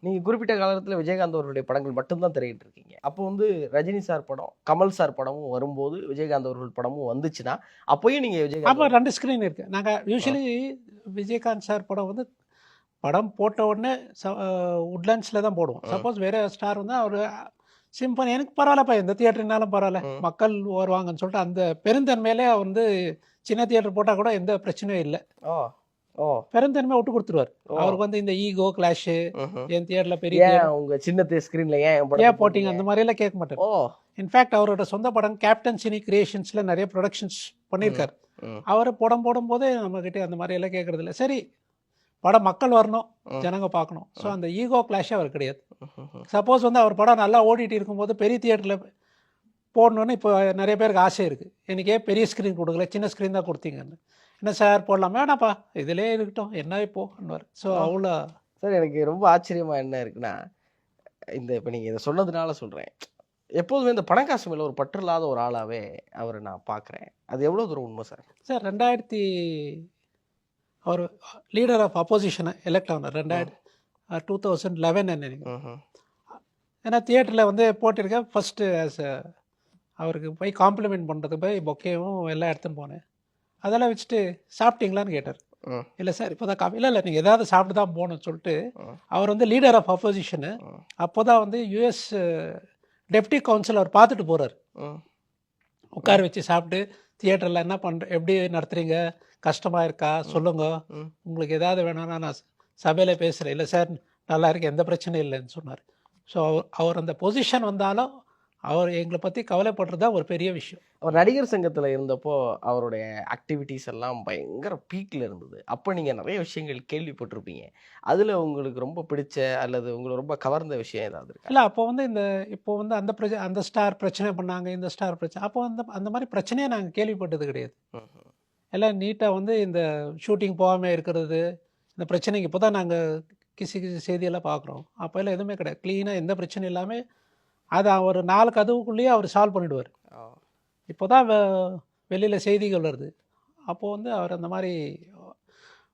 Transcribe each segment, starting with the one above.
நீங்க குறிப்பிட்ட காலத்துல விஜயகாந்த் அவர்களுடைய படங்கள் மட்டும்தான் திரையிட்டு இருக்கீங்க. அப்போ வந்து ரஜினி சார் படம், கமல் சார் படமும் வரும்போது, விஜயகாந்த் அவர்கள் படமும் வந்துச்சுன்னா, அப்பயும் நீங்க விஜயகாந்த் அப்போ 2 ஸ்க்ரீன் இருக்குது. நாங்கள் யூஸ்வலி விஜயகாந்த் சார் படம் வந்து படம் போட்ட உடனே உட்லண்ட்ஸில் தான் போடுவோம். சப்போஸ் வேறு ஸ்டார் வந்து அவர் சிம்பிள் எனக்கு பரவாயில்லப்பா எந்த தியேட்டர்னாலும் பரவாயில்ல, மக்கள் வருவாங்கன்னு சொல்லிட்டு அந்த பெருந்தன்மையிலே அவர் வந்து சின்ன தியேட்டர் போட்டால் கூட எந்த பிரச்சனையும் இல்லை. ஓ ஓ பெருந்தன்மை விட்டு கொடுத்துருவார். அவருக்கு வந்து இந்த ஈகோ கிளாஷு, என் தியேட்டரில் பெரிய ஏன் உங்க சின்ன ஸ்கிரீன்ல ஏன் என் படத்தை ஏன் போட்டிங்க அந்த மாதிரியெல்லாம் கேட்க மாட்டார். ஓ இன்ஃபேக்ட் அவரோட சொந்த படம் கேப்டன் சினி கிரியேஷன்ஸில் நிறைய ப்ரொடக்ஷன்ஸ் பண்ணியிருக்காரு. அவர் படம் போடும்போதே நம்மக்கிட்ட அந்த மாதிரி எல்லாம் கேட்கறது இல்லை. சரி, படம் மக்கள் வரணும், ஜனங்க பார்க்கணும். ஸோ அந்த ஈகோ கிளாஷே அவர் கிடையாது. சப்போஸ் வந்து அவர் படம் நல்லா ஓடிட்டு இருக்கும்போது பெரிய தியேட்டரில் போடணுன்னு இப்போ நிறைய பேருக்கு ஆசை இருக்குது. எனக்கு ஏன் பெரிய ஸ்க்ரீன் கொடுக்கல, சின்ன ஸ்க்ரீன் தான் கொடுத்தீங்கன்னு. என்ன சார் போடலாமா? வேணாப்பா இதிலே இருக்கட்டும், என்ன இப்போன்னுவார். ஸோ அவ்வளோ சார் எனக்கு ரொம்ப ஆச்சரியமா என்ன இருக்குன்னா, இந்த இப்போ நீங்கள் இதை சொன்னதுனால சொல்கிறேன், எப்போதுமே இந்த பணக்காசு மேலே ஒரு பற்று இல்லாத ஒரு ஆளாகவே அவரை நான் பார்க்குறேன். அது எவ்வளோ தூரம் உண்மை சார்? சார் 2000 அவர் லீடர் ஆஃப் அப்போசிஷனை எலெக்ட் ஆனார் 2011 நினைக்கிறேன். ஏன்னா தியேட்டரில் வந்து போட்டிருக்கேன் ஃபஸ்ட்டு அவருக்கு போய் காம்ப்ளிமெண்ட் பண்ணுறதுக்கு போய் பொக்கேவும் எல்லாம் எடுத்துன்னு போனேன். அதெல்லாம் வச்சுட்டு சாப்பிட்டீங்களான்னு கேட்டார். இல்லை சார் இப்போ தான் இல்லை இல்லை நீங்கள் ஏதாவது சாப்பிட்டு தான் போகணும்னு சொல்லிட்டு அவர் வந்து லீடர் ஆஃப் அப்போசிஷனு. அப்போ தான் வந்து யூஎஸ் டெப்டி கவுன்சில் அவர் பார்த்துட்டு போகிறார். உட்கார வச்சு சாப்பிட்டு தியேட்டரில் என்ன எப்படி நடத்துகிறீங்க, கஷ்டமாக இருக்கா சொல்லுங்க, உங்களுக்கு ஏதாவது வேணும்னா நான் சபையில் பேசுகிறேன். இல்லை சார் நல்லா இருக்கு, எந்த பிரச்சனையும் இல்லைன்னு சொன்னார். ஸோ அவர் அந்த பொசிஷன் வந்தாலும் அவர் எங்களை பற்றி கவலைப்படுறது தான் ஒரு பெரிய விஷயம். அவர் நடிகர் சங்கத்தில் இருந்தப்போ அவருடைய ஆக்டிவிட்டீஸ் எல்லாம் பயங்கர பீக்கில் இருந்தது. அப்போ நீங்கள் நிறைய விஷயங்கள் கேள்விப்பட்டிருப்பீங்க. அதில் உங்களுக்கு ரொம்ப பிடிச்ச அல்லது உங்களுக்கு ரொம்ப கவர்ந்த விஷயம் ஏதாவது இருக்கு? இல்லை அப்போ வந்து இப்போ வந்து அந்த ஸ்டார் பிரச்சனை பண்ணாங்க, இந்த ஸ்டார் பிரச்சனை, அப்போ அந்த மாதிரி பிரச்சனையே நாங்கள் கேள்விப்பட்டது கிடையாது. எல்லாம் நீட்டாக வந்து இந்த ஷூட்டிங் போகாமல் இருக்கிறது, இந்த பிரச்சனைக்கு இப்போ தான் நாங்கள் கிசி செய்தியெல்லாம் பார்க்குறோம். அப்போல்லாம் எதுவுமே கிடையாது. க்ளீனாக எந்த பிரச்சனையும் இல்லாமல் அதை ஒரு 4 கதவுக்குள்ளேயே அவர் சால்வ் பண்ணிவிடுவார். இப்போ தான் வெளியில் செய்திகள் வருது. அப்போது வந்து அவர் அந்த மாதிரி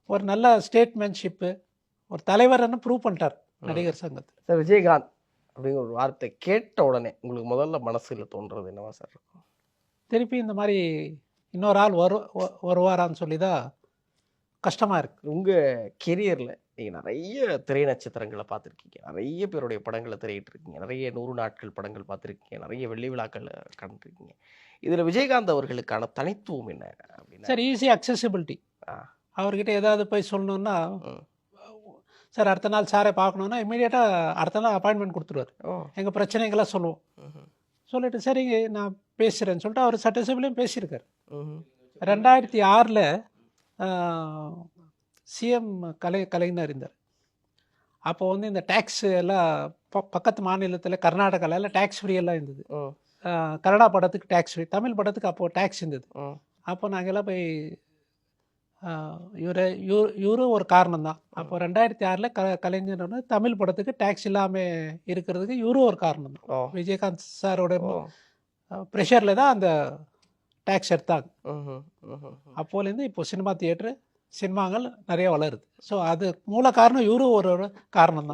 ஒரு நல்ல ஸ்டேட்மேன்ஷிப்பு, ஒரு தலைவர்னு ப்ரூவ் பண்ணிட்டார் நடிகர் சங்கத்தில். சார் விஜயகாந்த் அப்படிங்கிற ஒரு வார்த்தை கேட்ட உடனே உங்களுக்கு முதல்ல மனசில் தோன்றது என்னவா சார் இருக்கும்? திருப்பி இந்த மாதிரி இன்னொரு ஆள் வருவாரான்னு சொல்லி தான் கஷ்டமாக இருக்குது. உங்கள் கெரியரில் நீங்கள் நிறைய திரை நட்சத்திரங்களை பார்த்துருக்கீங்க, நிறைய பேருடைய படங்களை திரையிட்டிருக்கீங்க, நிறைய 100 நாட்கள் படங்கள் பார்த்துருக்கீங்க, நிறைய வெள்ளி விழாக்கள் கண்டிருக்கீங்க. இதில் விஜயகாந்த் அவர்களுக்கான தனித்துவம் என்ன அப்படின்னா? Sir easy accessibility. அவர்கிட்ட ஏதாவது போய் சொல்லணுன்னா, சார் அடுத்த நாள் சாரை பார்க்கணுன்னா இமீடியட்டாக அடுத்த நாள் அப்பாயின்மெண்ட் கொடுத்துருவார். எங்கள் பிரச்சனைகள்லாம் சொல்லுவோம். சொல்லிட்டு சரிங்க நான் பேசுகிறேன்னு சொல்லிட்டு அவர் சட்டசபையிலையும் பேசியிருக்கார். 2006 சிஎம் கலைஞர் இருந்தார். அப்போ வந்து இந்த டேக்ஸ் எல்லாம் பக்கத்து மாநிலத்தில் கர்நாடகாவில் டேக்ஸ் ஃப்ரீ எல்லாம் இருந்தது. கன்னடா படத்துக்கு டேக்ஸ் ஃப்ரீ, தமிழ் படத்துக்கு அப்போது டேக்ஸ் இருந்தது. அப்போ நாங்கள் எல்லாம் போய் இவரும் ஒரு காரணம் தான். அப்போ 2006 கலைஞர் வந்து தமிழ் படத்துக்கு டேக்ஸ் இல்லாமல் இருக்கிறதுக்கு இவரும் ஒரு காரணம் தான். விஜயகாந்த் சாரோட ப்ரெஷரில் தான் அந்த டேக்ஸ் எடுத்தாங்க. அப்போலேருந்து இப்போ சினிமாங்கள் நிறைய வளருது. ஸோ அது மூல காரணம் இவரும் ஒரு காரணம் தான்.